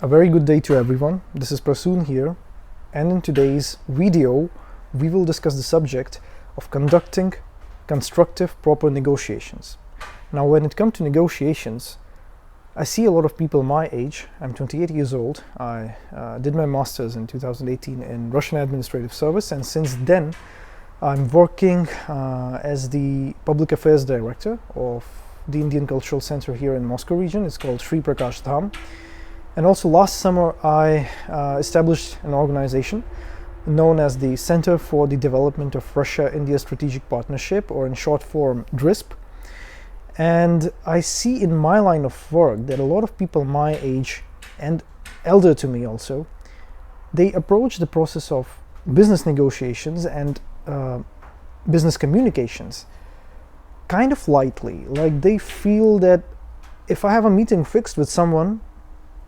A very good day to everyone. This is Prasoon here, and in today's video we will discuss the subject of conducting constructive proper negotiations. Now when it comes to negotiations, I see a lot of people my age. I'm 28 years old. I did my master's in 2018 in Russian Administrative Service, and since then I'm working as the Public Affairs Director of the Indian Cultural Center here in Moscow region. It's called Sri Prakash Dham. And also last summer I established an organization known as the Center for the Development of Russia-India Strategic Partnership, or in short form DRISP. And I see in my line of work that a lot of people my age and elder to me also, they approach the process of business negotiations and business communications kind of lightly. Like they feel that if I have a meeting fixed with someone,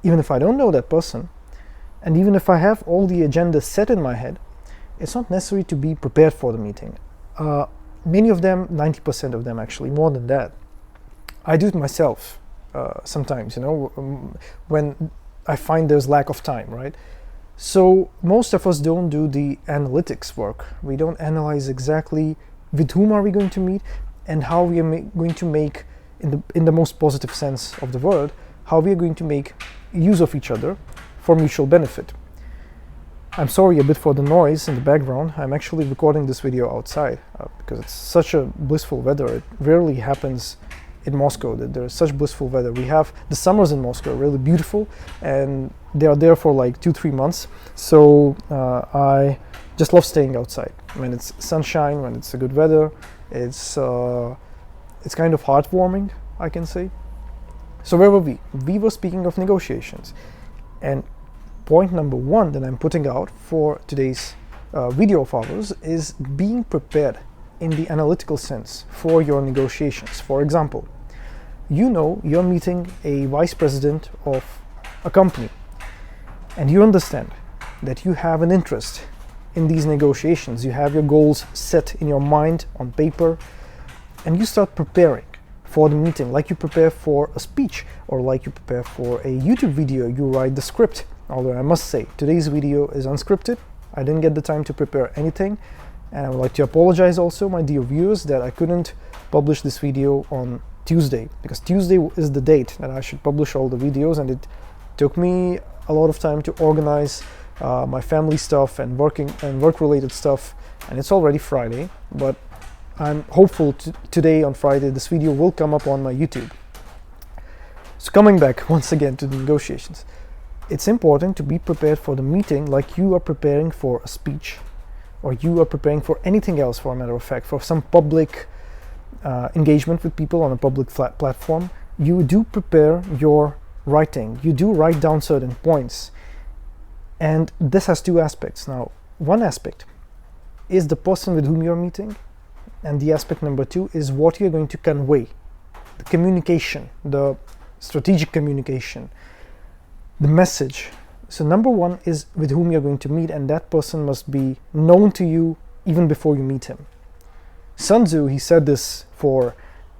even if I don't know that person, and even if I have all the agenda set in my head, it's not necessary to be prepared for the meeting. Many of them, 90% of them actually, more than that. I do it myself sometimes, when I find there's lack of time, right? So most of us don't do the analytics work. We don't analyze exactly with whom are we going to meet and how we are going to make, in the most positive sense of the word, how we are going to make use of each other for mutual benefit. I'm sorry a bit for the noise in the background. I'm actually recording this video outside because it's such a blissful weather. It rarely happens in Moscow that there is such blissful weather. We have the summers in Moscow really beautiful, and they are there for like 2-3 months. So I just love staying outside when it's sunshine, when it's a good weather. It's kind of heartwarming, I can say. So where were we? We were speaking of negotiations, and point number one that I'm putting out for today's video of ours is being prepared in the analytical sense for your negotiations. For example, you're meeting a vice president of a company, and you understand that you have an interest in these negotiations. You have your goals set in your mind on paper, and you start preparing for the meeting like you prepare for a speech, or like you prepare for a YouTube video. You write the script. Although I must say, today's video is unscripted. I didn't get the time to prepare anything, and I would like to apologize also, my dear viewers, that I couldn't publish this video on Tuesday, because Tuesday is the date that I should publish all the videos, and it took me a lot of time to organize my family stuff and work-related stuff, and it's already Friday, but I'm hopeful today on Friday this video will come up on my YouTube. So coming back once again to the negotiations, it's important to be prepared for the meeting like you are preparing for a speech, or you are preparing for anything else, for a matter of fact, for some public engagement with people on a public platform. You do prepare your writing. You do write down certain points. And this has two aspects. Now, one aspect is the person with whom you're meeting, and the aspect number two is what you're going to convey, the communication, the strategic communication, the message. So number one is with whom you're going to meet, and that person must be known to you even before you meet him. Sun Tzu, he said this for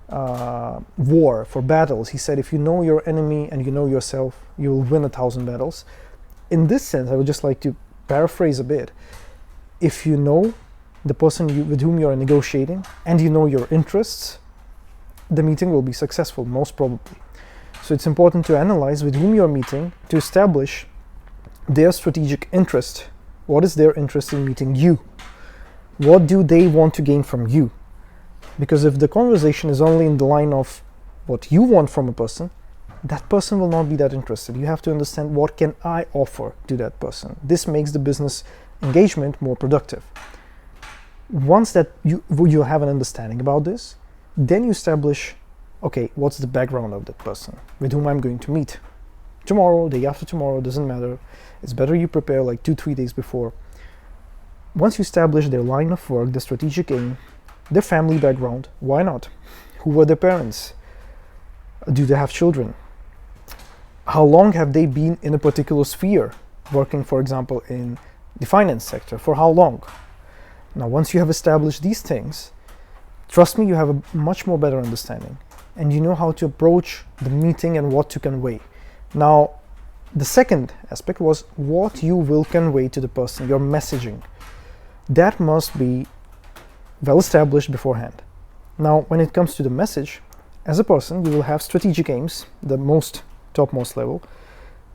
war, for battles. He said, if you know your enemy and you know yourself, you will win 1,000 battles. In this sense, I would just like to paraphrase a bit. If you know the person with whom you are negotiating and you know your interests, the meeting will be successful, most probably. So it's important to analyze with whom you're meeting to establish their strategic interest. What is their interest in meeting you? What do they want to gain from you? Because if the conversation is only in the line of what you want from a person, that person will not be that interested. You have to understand, what can I offer to that person? This makes the business engagement more productive. Once that you have an understanding about this, then you establish, okay, what's the background of that person with whom I'm going to meet? Tomorrow, day after tomorrow, doesn't matter. It's better you prepare like 2-3 days before. Once you establish their line of work, the strategic aim, their family background, why not? Who were their parents? Do they have children? How long have they been in a particular sphere, working, for example, in the finance sector? For how long? Now, once you have established these things, trust me, you have a much more better understanding, and you know how to approach the meeting and what to convey. Now, The second aspect was what you will convey to the person, your messaging. That must be well established beforehand. Now, when it comes to the message, as a person, you will have strategic aims, the topmost level.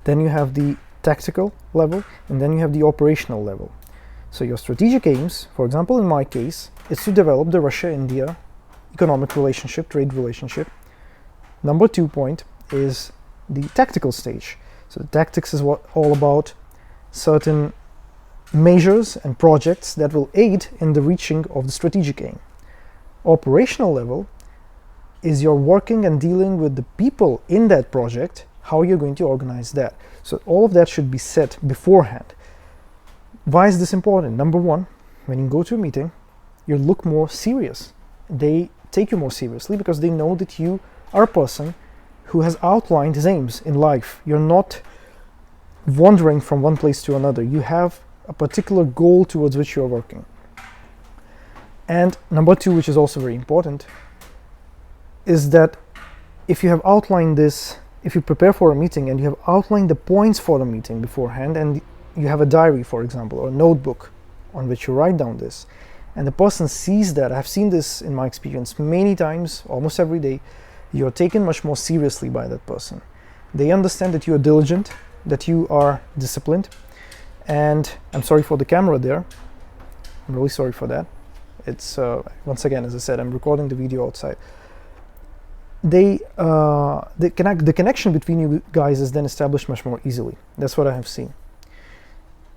Then you have the tactical level, and then you have the operational level. So your strategic aims, for example, in my case, is to develop the Russia-India economic relationship, trade relationship. Number 2 point is the tactical stage. So the tactics is all about certain measures and projects that will aid in the reaching of the strategic aim. Operational level is you're working and dealing with the people in that project, how you're going to organize that. So all of that should be set beforehand. Why is this important? Number one, when you go to a meeting, you look more serious. They take you more seriously because they know that you are a person who has outlined his aims in life. You're not wandering from one place to another. You have a particular goal towards which you're working. And number two, which is also very important, is that if you have outlined this, if you prepare for a meeting and you have outlined the points for the meeting beforehand, and you have a diary, for example, or a notebook on which you write down this, and the person sees that, I've seen this in my experience many times, almost every day, you're taken much more seriously by that person. They understand that you are diligent, that you are disciplined, and I'm sorry for the camera there. I'm really sorry for that. It's, once again, as I said, I'm recording the video outside. The connection between you guys is then established much more easily. That's what I have seen.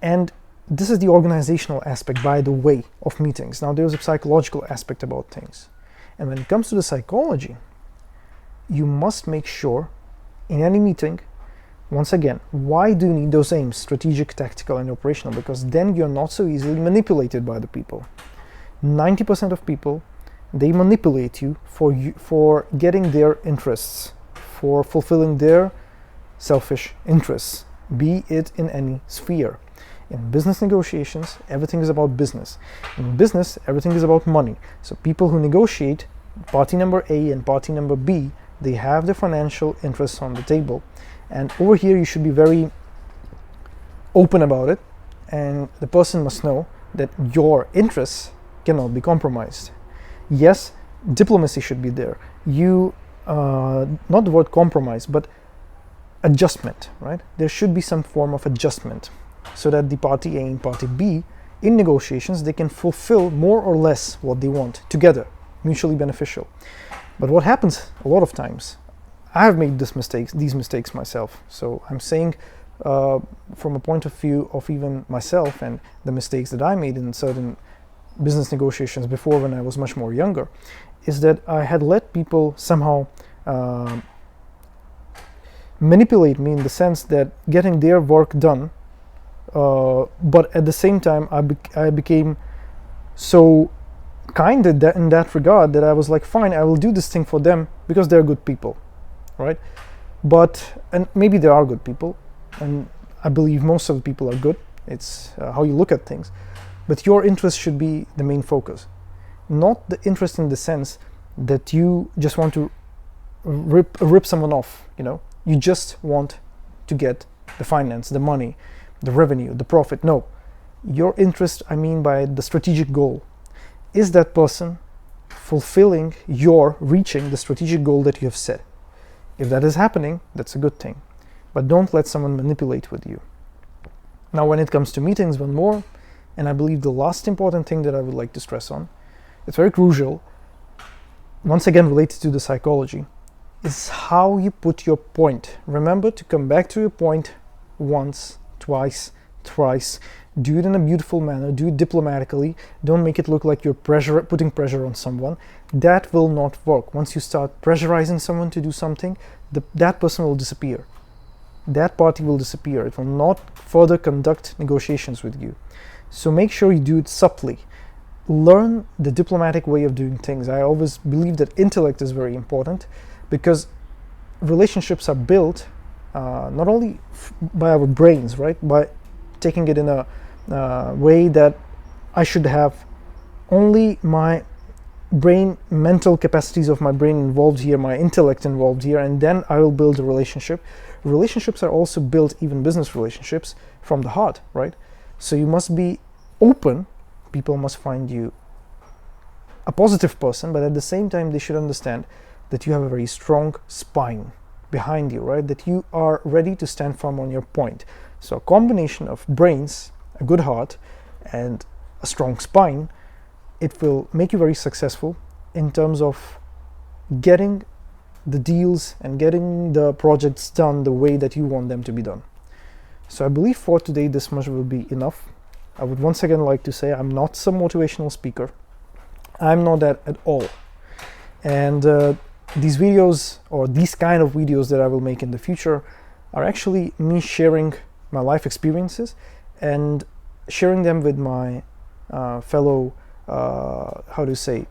And this is the organizational aspect, by the way, of meetings. Now, there's a psychological aspect about things. And when it comes to the psychology, you must make sure in any meeting, once again, why do you need those aims, strategic, tactical, and operational? Because then you're not so easily manipulated by the people. 90% of people, they manipulate you for getting their interests, for fulfilling their selfish interests, be it in any sphere. In business negotiations, everything is about business. In business, everything is about money. So people who negotiate, party number A and party number B, they have their financial interests on the table. And over here, you should be very open about it. And the person must know that your interests cannot be compromised. Yes, diplomacy should be there. Not the word compromise, but adjustment, right? There should be some form of adjustment so that the party A and party B, in negotiations, they can fulfill more or less what they want together, mutually beneficial. But what happens a lot of times, I have made these mistakes myself. So I'm saying from a point of view of even myself and the mistakes that I made in certain business negotiations before, when I was much more younger, is that I had let people somehow manipulate me in the sense that getting their work done, but at the same time I became so kind in that regard that I was like, fine, I will do this thing for them because they're good people, right? And maybe there are good people, and I believe most of the people are good. It's how you look at things. But your interest should be the main focus, not the interest in the sense that you just want to rip someone off. You just want to get the finance, the money, the revenue, the profit. No, your interest, I mean by the strategic goal. Is that person fulfilling reaching the strategic goal that you have set? If that is happening, that's a good thing. But don't let someone manipulate with you. Now, when it comes to meetings, one more, and I believe the last important thing that I would like to stress on, it's very crucial, once again related to the psychology, is how you put your point. Remember to come back to your point once, twice, thrice. Do it in a beautiful manner, do it diplomatically. Don't make it look like you're putting pressure on someone. That will not work. Once you start pressurizing someone to do something, that person will disappear. That party will disappear. It will not further conduct negotiations with you. So make sure you do it subtly. Learn the diplomatic way of doing things. I always believe that intellect is very important, because relationships are built not only by our brains, right? By taking it in a way that I should have only my mental capacities of my brain involved here, my intellect involved here, and then I will build a relationship. relationships are also built, even business relationships, from the heart, right? So you must be open. People must find you a positive person, but at the same time they should understand that you have a very strong spine behind you, right? That you are ready to stand firm on your point. So a combination of brains, a good heart, and a strong spine, it will make you very successful in terms of getting the deals and getting the projects done the way that you want them to be done. So I believe for today this much will be enough. I would once again like to say I'm not some motivational speaker. I'm not that at all. And these videos, or these kind of videos that I will make in the future, are actually me sharing my life experiences and sharing them with my fellow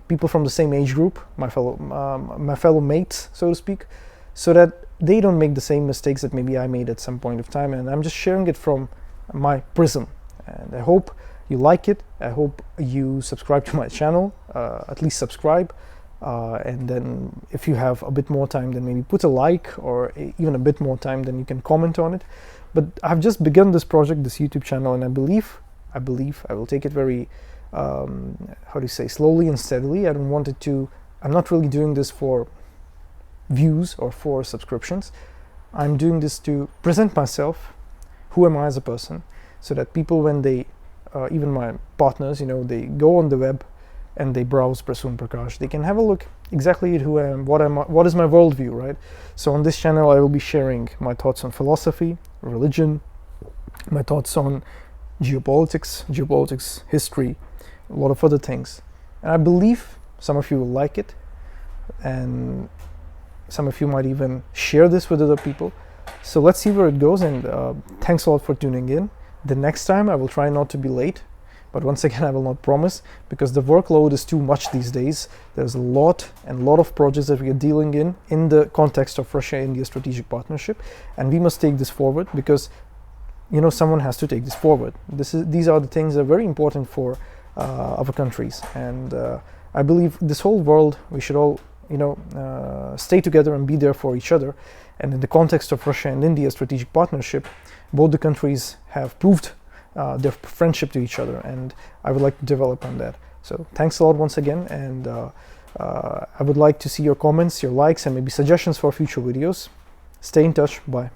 people from the same age group, my fellow mates, so to speak, so that they don't make the same mistakes that maybe I made at some point of time. And I'm just sharing it from my prism, and I hope you like it. I hope you subscribe to my channel, at least subscribe, and then if you have a bit more time, then maybe put a like, or even a bit more time, then you can comment on it. But I've just begun this project, this YouTube channel, and I believe I will take it very slowly and steadily. I don't want it to, I'm not really doing this for views or for subscriptions. I'm doing this to present myself, who am I as a person, so that people, when they even my partners, they go on the web and they browse Prasoon Prakash, they can have a look exactly at who I am, what is my worldview, right? So on this channel I will be sharing my thoughts on philosophy, religion, my thoughts on geopolitics, history, a lot of other things. And I believe some of you will like it, and some of you might even share this with other people. So let's see where it goes, and thanks a lot for tuning in. The next time I will try not to be late, but once again I will not promise, because the workload is too much these days. There's a lot of projects that we are dealing in the context of Russia-India strategic partnership, and we must take this forward, because someone has to take this forward. These are the things that are very important for our countries, and I believe this whole world, we should all stay together and be there for each other. And in the context of Russia and India strategic partnership, both the countries have proved their friendship to each other, and I would like to develop on that. So thanks a lot once again, and I would like to see your comments, your likes, and maybe suggestions for future videos. Stay in touch. Bye.